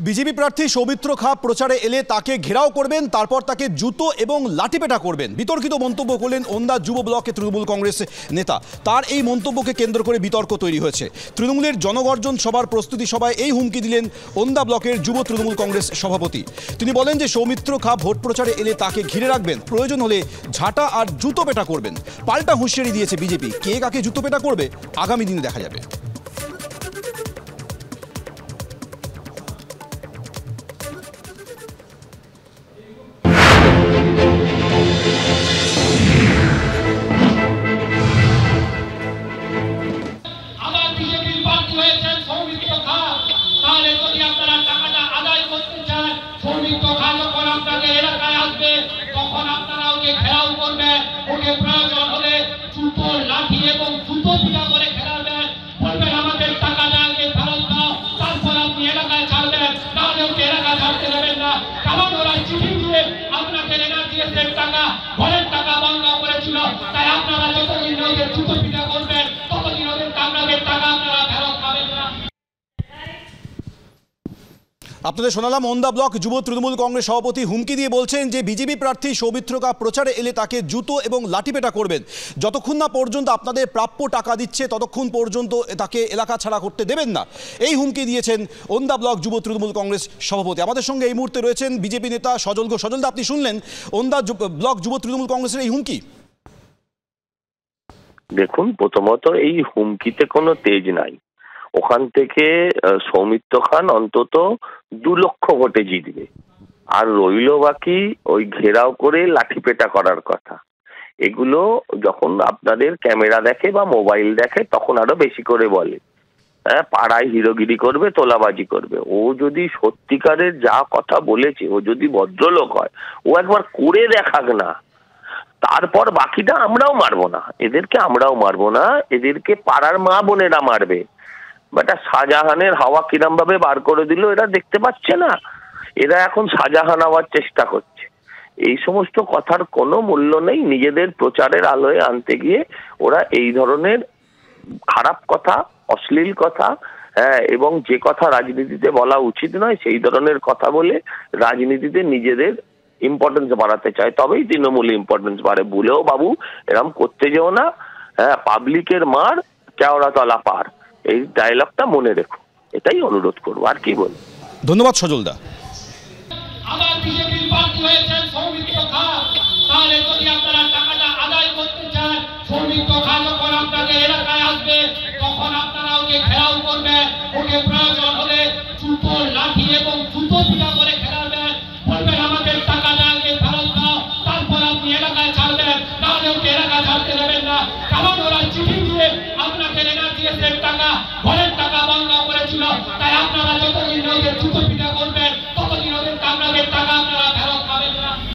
BJP প্রার্থী সৌমিত্র খাঁ প্রচারে এলে তাকে ঘেরাও করবেন, তারপর তাকে জুতো এবং লাঠিপেটা করবেন। বিতর্কিত মন্তব্য করলেন ওন্দা যুব ব্লকে তৃণমূল কংগ্রেস নেতা। তার এই মন্তব্যকে কেন্দ্র করে বিতর্ক তৈরি হয়েছে। তৃণমূলের জনগর্জন সভার প্রস্তুতি সভায় এই হুমকি দিলেন ওন্দা ব্লকের যুব তৃণমূল কংগ্রেস সভাপতি। তিনি বলেন যে সৌমিত্র খাঁ ভোট প্রচারে এলে তাকে ঘিরে রাখবেন, প্রয়োজন হলে ঝাঁটা আর জুতো পেটা করবেন। পাল্টা হুঁশিয়ারি দিয়েছে বিজেপি। কে কাকে জুতো পেটা করবে আগামী দিনে দেখা যাবে। আপনাদের শোনালাম ওন্দা ব্লক যুব তৃণমূল কংগ্রেস সভাপতি হুমকি দিয়ে বলছেন যে বিজেপি প্রার্থী সৌমিত্র খাঁ প্রচারে এলে তাকে জুতো এবং লাঠিপেটা করবেন। যতক্ষণ না পর্যন্ত আপনাদের প্রাপ্য টাকা দিচ্ছে ততক্ষণ পর্যন্ত তাকে এলাকা ছাড়া করতে দেবেন না, এই হুমকি দিয়েছেন ওন্দা ব্লক যুব তৃণমূল কংগ্রেস সভাপতি। আমাদের সঙ্গে এই মুহূর্তে রয়েছেন বিজেপি নেতা সজল ঘোষ। সজলদা, আপনি শুনলেন ওন্দা ব্লক যুব তৃণমূল কংগ্রেসের এই হুমকি। দেখুন, প্রথমত এই হুমকিতে কোনো তেজ নাই। ওখান থেকে সৌমিত্র খান অন্তত 2 লক্ষ ভোটে জিতবে, আর রইল বাকি ওই ঘেরাও করে লাঠিপেটা করার কথা। এগুলো যখন আপনাদের ক্যামেরা দেখে বা মোবাইল দেখে তখন আরো বেশি করে বলে, হ্যাঁ, পাড়ায় হিরোগিরি করবে, তোলাবাজি করবে। ও যদি সত্যিকারের যা কথা বলেছে, ও যদি ভদ্রলোক হয়, ও একবার করে দেখাক না, তারপর বাকিটা আমরাও মারবো না। আমরাও মারবো না, এদেরকে পাড়ার মা বোনেরা মারবে। বাট শাহজাহানের হাওয়া কিরম ভাবে বার করে দিল এরা দেখতে পাচ্ছে না? এরা এখন শাহজাহান হওয়ার চেষ্টা করছে। এই সমস্ত কথার কোনো মূল্য নেই। নিজেদের প্রচারের আলোয় আনতে গিয়ে ওরা এই ধরনের খারাপ কথা, অশ্লীল কথা, হ্যাঁ, এবং যে কথা রাজনীতিতে বলা উচিত নয় সেই ধরনের কথা বলে রাজনীতিতে নিজেদের ইম্পর্টেন্স বাড়াতে চায়। তবেই তৃণমূল ইম্পর্টেন্স বাড়ে। ভুলেও বাবু এরকম করতে যেও না। হ্যাঁ, পাবলিকের মার কেওড়া তলা পার, এই ডায়লগটা মনে রেখো, এটাই অনুরোধ করবো। আর কি বল। ধন্যবাদ সজলদা। আবার বিজেপির প্রার্থী হয়েছেন সৌমিত্র খাঁ, তাহলে যদি আপনারা টাকাটা আদায় করতে চান, সৌমিত্র খাঁ যখন আপনাদের এলাকায় আসবে তখন আপনারা ওকে ঘেরাও করবেন। ওকে প্রয়োজন হলে জুতো, লাঠি এবং জুতো পিটা করে ঘেরাবেন। বলবেন আমাদের টাকাটা আগে ফেরত দাও, তারপর আপনি এলাকায় ছাড়বেন, নাহলে ওকে এলাকা ছাড়তে দেবেন না। কারণ ওরা চিঠি দিয়ে আপনাকে এনআরজিএস এর টাকা, ঘরের টাকা বন্ধ করেছিল। তাই আপনারা যতদিন ওদের জুতো পিটা